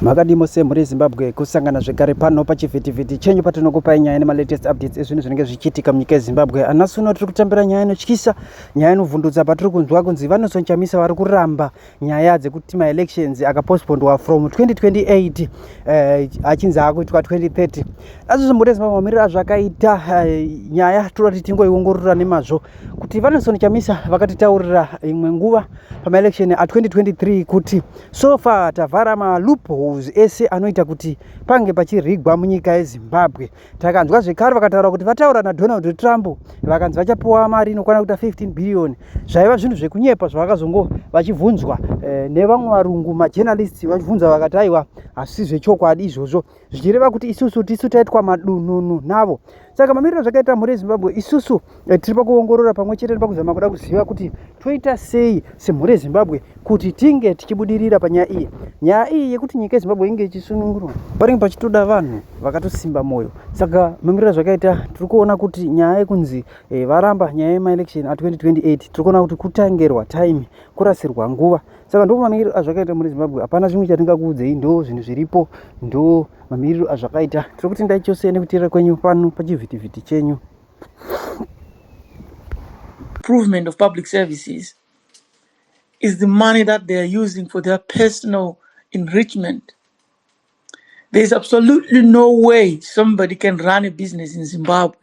Makadimo semhuri Zimbabwe kusangana zvekare pano pachivhitivhiti chenyu patinokupai nyaya nemalatest updates ezvinhu zvinenge zvichiitika munyika yeZimbabwe. Anasuno tiri kutambira nyaya inotyisa, nyaya inovhundutsa patiri kunzwa kunzi vanosonjamisa vari kuramba nyaya dzekuti maelections akapostpondwa from 2028 achinzi akuitwa 2030. Asi zvimhuri Zimbabwe mamiriro azvakaita nyaya toda kuti tingoiongorora nemazvo kuti vanosonjamisa vakatitaurira imwe nguva pamaelection a2023 kuti so far tavhara maloopholes ese anoita kuti pange pachirigwa munyika yeZimbabwe. Takanzwa zvekare vakataura kuti vataura naDonald Trump vakanzi vachapiwa mari inokwana kuita 15 billion. Zvaiva zvinhu zvekunyepa zvavakazongo vachibvunzwa nevamwe varungu majournalists vachibvunza vakati aiwa asi zvechokwadi izvozvo zvichireva kuti isusu tisu taitwa madununu navo. Saka mamiriro zvakaita mhuri yeZimbabwe isusu tiri pakuongorora pamwe chete nepakuzama kuda kuziva kuti toita sei semhuri yeZimbabwe kuti tinge tichibudirira panyaya iyi. Nyaya iyi yekuti nyika yeZimbabwe inge ichisunungurwa panenge pachitoda vanhu vakatosimba moyo. Saka mamiriro zvakaita tiri kuona kuti nyaya yekunzi varamba nyaya yemaelection a2028 tiri kuona kuti kutangerwa time, kurasirwa nguva. Saka ndo mamiriro azvakaita muri Zimbabwe. Hapana zvimwe chatingakuudzei, ndo zvinhu zviripo, ndo mamiriro azvakaita. Tiri kutendai chose nekuteerera kwenyu pano pachivhitivhiti chenyu. Improvement of public services is the money that they are using for their personal enrichment. There's absolutely no way somebody can run a business in Zimbabwe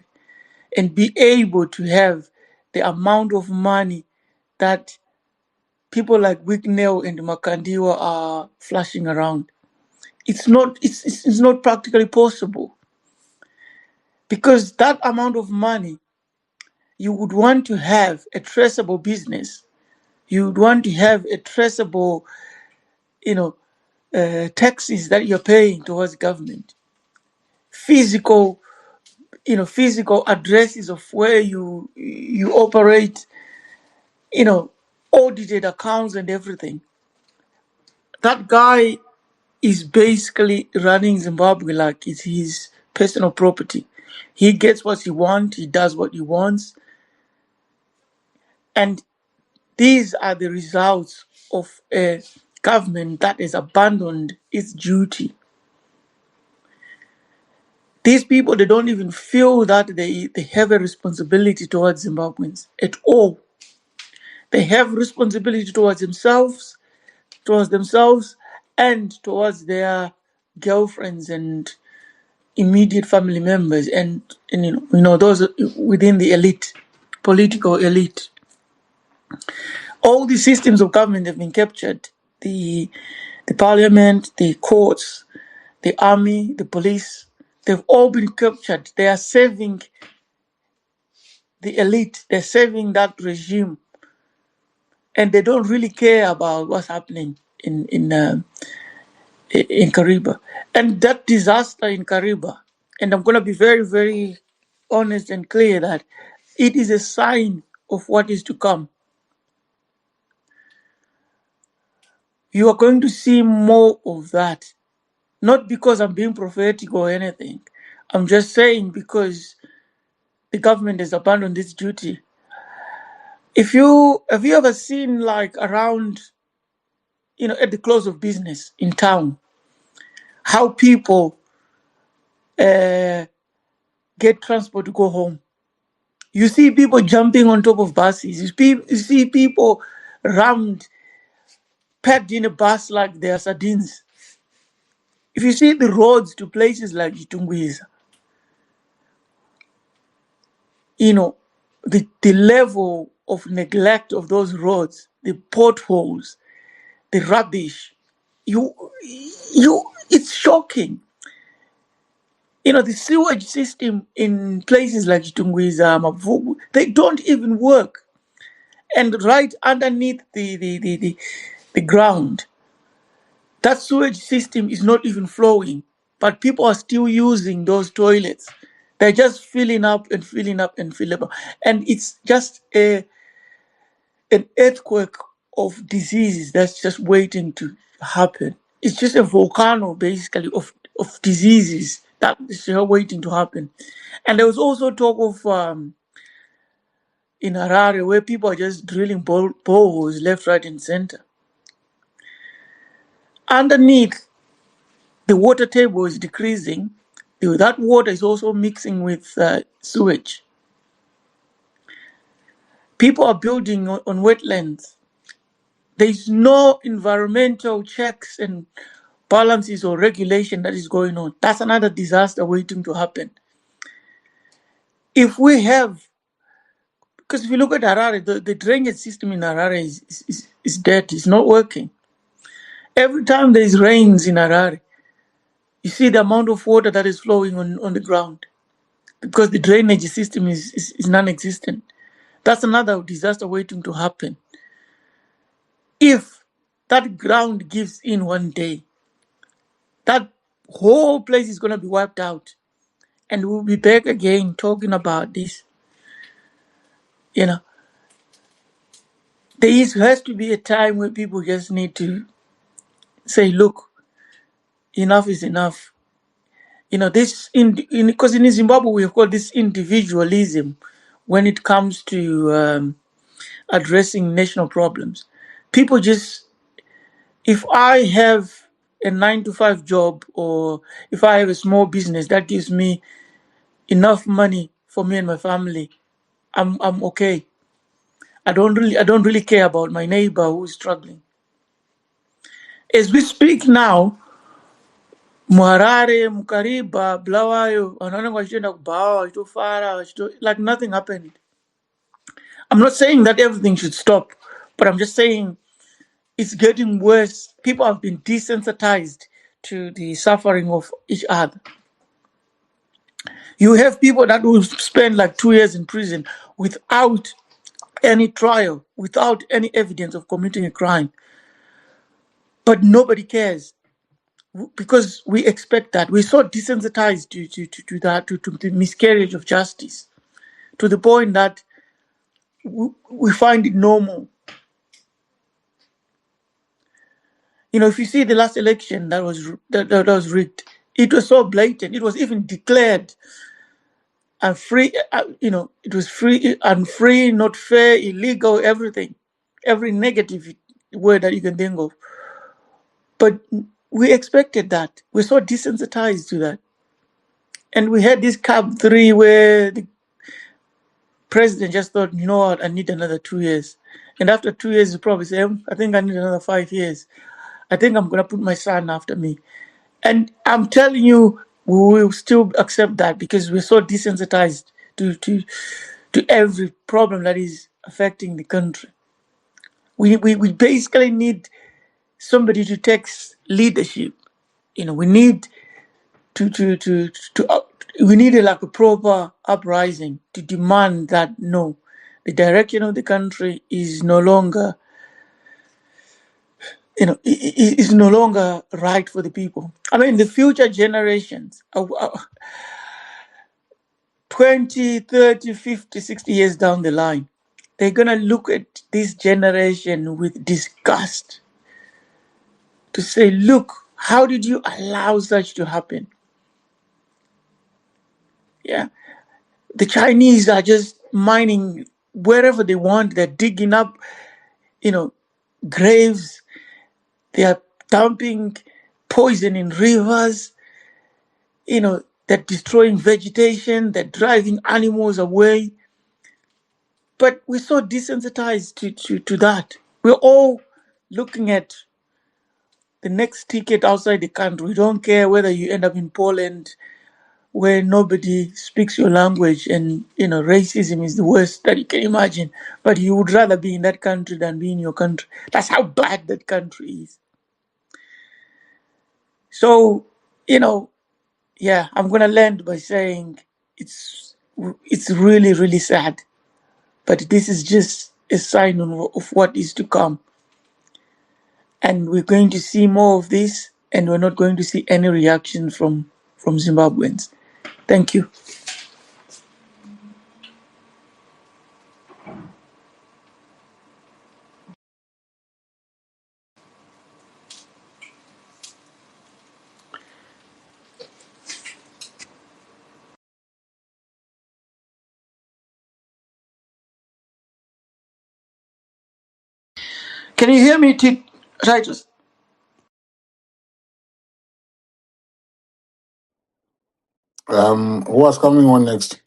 and be able to have the amount of money that people like Wignell and Makandiwa are flashing around. It's not practically possible, because that amount of money, you would want to have a traceable business. You would want to have a traceable, taxes that you're paying towards government. Physical addresses of where you operate, audited accounts and everything. That guy is basically running Zimbabwe like it's his personal property. He gets what he wants, he does what he wants. And these are the results of a government that has abandoned its duty. These people, they don't even feel that they have a responsibility towards Zimbabweans at all. They have responsibility towards themselves, and towards their girlfriends and immediate family members, and those within the elite, political elite. All the systems of government have been captured. The parliament, the courts, the army, the police, they've all been captured. They are serving the elite. They're serving that regime. And they don't really care about what's happening in Kariba. And that disaster in Kariba, and I'm going to be very, very honest and clear that it is a sign of what is to come. You are going to see more of that. Not because I'm being prophetic or anything. I'm just saying because the government has abandoned its duty. Have you ever seen, like, around, at the close of business in town, how people get transport to go home? You see people jumping on top of buses. You see people rammed, packed in a bus like they are sardines. If you see the roads to places like Itungwiza, the level of neglect of those roads, the potholes, the rubbish, it's shocking. The sewage system in places like Itungwiza, Mavubu, they don't even work. And right underneath the ground, that sewage system is not even flowing, but people are still using those toilets. They're just filling up and filling up and filling up. And it's just an earthquake of diseases that's just waiting to happen. It's just a volcano, basically, of diseases that is waiting to happen. And there was also talk of in Harare, where people are just drilling boreholes left, right, and center. Underneath the water table is decreasing. That water is also mixing with sewage. People are building on wetlands. There is no environmental checks and balances or regulation that is going on. That's another disaster waiting to happen. If we have, because if you look at Harare, the drainage system in Harare is dead, it's not working. Every time there's rains in Harare, you see the amount of water that is flowing on the ground because the drainage system is non existent. That's another disaster waiting to happen. If that ground gives in one day, that whole place is going to be wiped out. And we'll be back again talking about this. You know, has to be a time where people just need to say, look, enough is enough. You know, this, because in Zimbabwe, we have got this individualism when it comes to addressing national problems. People just, if I have a 9 to 5 job, or if I have a small business that gives me enough money for me and my family, I'm okay. I don't really care about my neighbor who is struggling. As we speak now, Muharare, Mukariba, Blawayo, like nothing happened. I'm not saying that everything should stop, but I'm just saying it's getting worse. People have been desensitized to the suffering of each other. You have people that will spend like 2 years in prison without any trial, without any evidence of committing a crime. But nobody cares because we expect that. We're so desensitized to that, to the miscarriage of justice, to the point that we find it normal. You know, if you see the last election that was rigged, it was so blatant. It was even declared and free. You know, it was free and free, not fair, illegal, everything, every negative word that you can think of. But we expected that. We're so desensitized to that. And we had this CAB 3 where the president just thought, you know what, I need another 2 years. And after 2 years, he probably said, I think I need another 5 years. I think I'm going to put my son after me. And I'm telling you, we will still accept that because we're so desensitized to every problem that is affecting the country. We basically need somebody to take leadership. You know, we need to we need like a proper uprising to demand that no, the direction of the country is no longer, is no longer right for the people. I mean, the future generations, 20, 30, 50, 60 years down the line, they're going to look at this generation with disgust to say, look, how did you allow such to happen? Yeah. The Chinese are just mining wherever they want. They're digging up, graves. They are dumping poison in rivers. They're destroying vegetation. They're driving animals away. But we're so desensitized to that. We're all looking at the next ticket outside the country. We don't care whether you end up in Poland, where nobody speaks your language, and racism is the worst that you can imagine, but you would rather be in that country than be in your country. That's how bad that country is. So yeah, I'm gonna land by saying it's really, really sad, but this is just a sign of what is to come, and we're going to see more of this, and we're not going to see any reaction from Zimbabweans. Thank you. Can you hear me, Titus? Who was coming on next?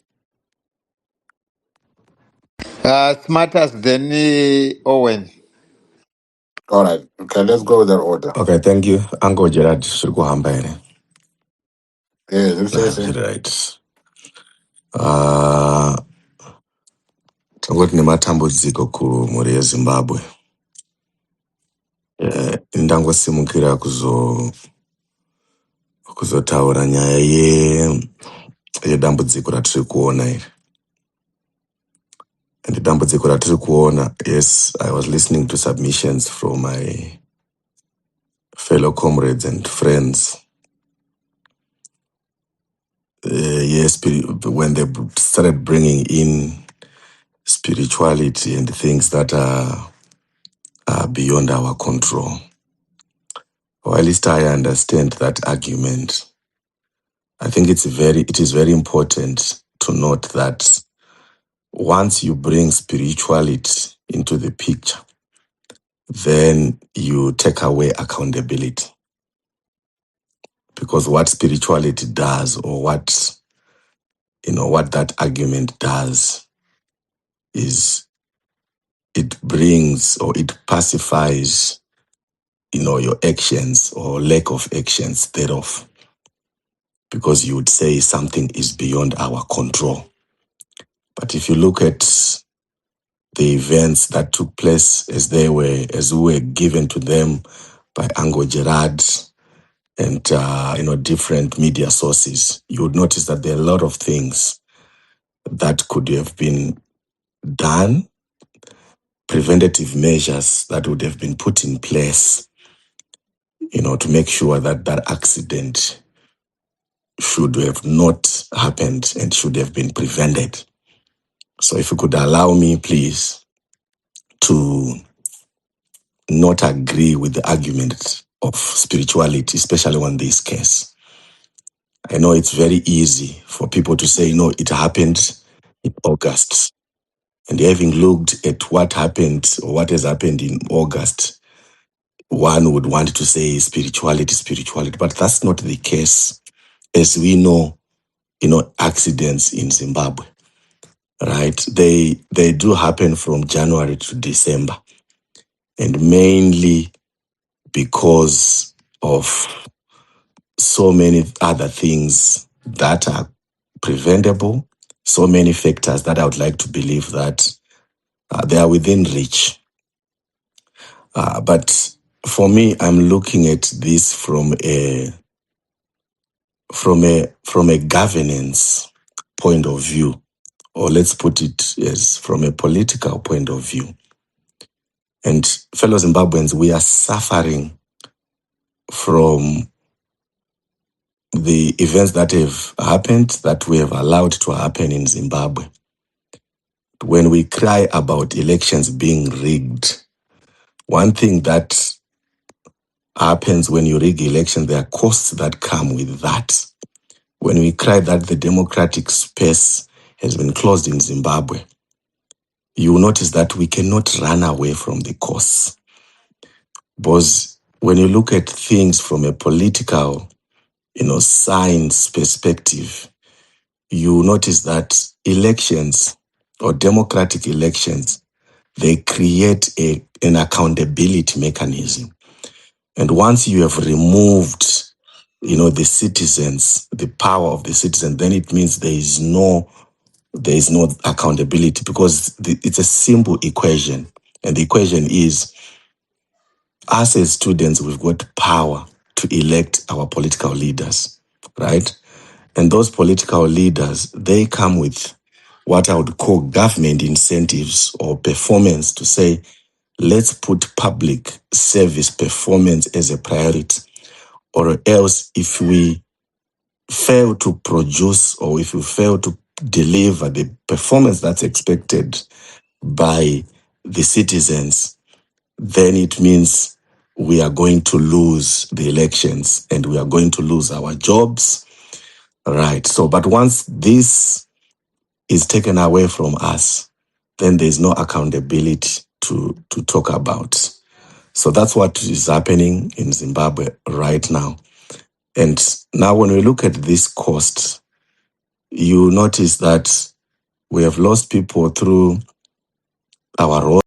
Smarter than Owen. All right. Okay, let's go with that order. Okay, thank you. Uncle Gerard Shurikuhamba ere. Yeah, let's say. Right. Tangoti nematambudziko kumhuri yeZimbabwe. Ndangosimukira kuzotaura nyaya yedambudziko ratiri kuona iri. And dambudziko ratiri kuona, yes, I was listening to submissions from my fellow comrades and friends. Yes, when they started bringing in spirituality and things that are beyond our control. Or at least I understand that argument. I think it is very important to note that once you bring spirituality into the picture, then you take away accountability. Because what spirituality does, or what that argument does, is it brings or it pacifies your actions or lack of actions thereof. Because you would say something is beyond our control. But if you look at the events that took place as we were given to them by Ango Gerard and different media sources, you would notice that there are a lot of things that could have been done, preventative measures that would have been put in place, to make sure that that accident should have not happened and should have been prevented. So if you could allow me, please, to not agree with the argument of spirituality, especially on this case. I know it's very easy for people to say, it happened in August. And having looked at what happened or what has happened in August, one would want to say spirituality, but that's not the case. As we know, accidents in Zimbabwe, right? They do happen from January to December, and mainly because of so many other things that are preventable, so many factors that I would like to believe that they are within reach. But for me, I'm looking at this from a governance point of view, or let's put it as from a political point of view. And fellow Zimbabweans, we are suffering from the events that have happened, that we have allowed to happen in Zimbabwe. When we cry about elections being rigged, one thing that happens when you rig elections, there are costs that come with that. When we cry that the democratic space has been closed in Zimbabwe, you will notice that we cannot run away from the costs. Because when you look at things from a political, science perspective, you notice that elections or democratic elections, they create an accountability mechanism. And once you have removed, the citizens, the power of the citizen, then it means there is no accountability, because it's a simple equation. And the equation is, us as students, we've got power to elect our political leaders, right? And those political leaders, they come with what I would call government incentives or performance, to say, let's put public service performance as a priority. Or else, if we fail to produce, or if we fail to deliver the performance that's expected by the citizens, then it means we are going to lose the elections and we are going to lose our jobs. Right. So, but once this is taken away from us, then there's no accountability to talk about. So that's what is happening in Zimbabwe right now. And now when we look at this cost, you notice that we have lost people through our role.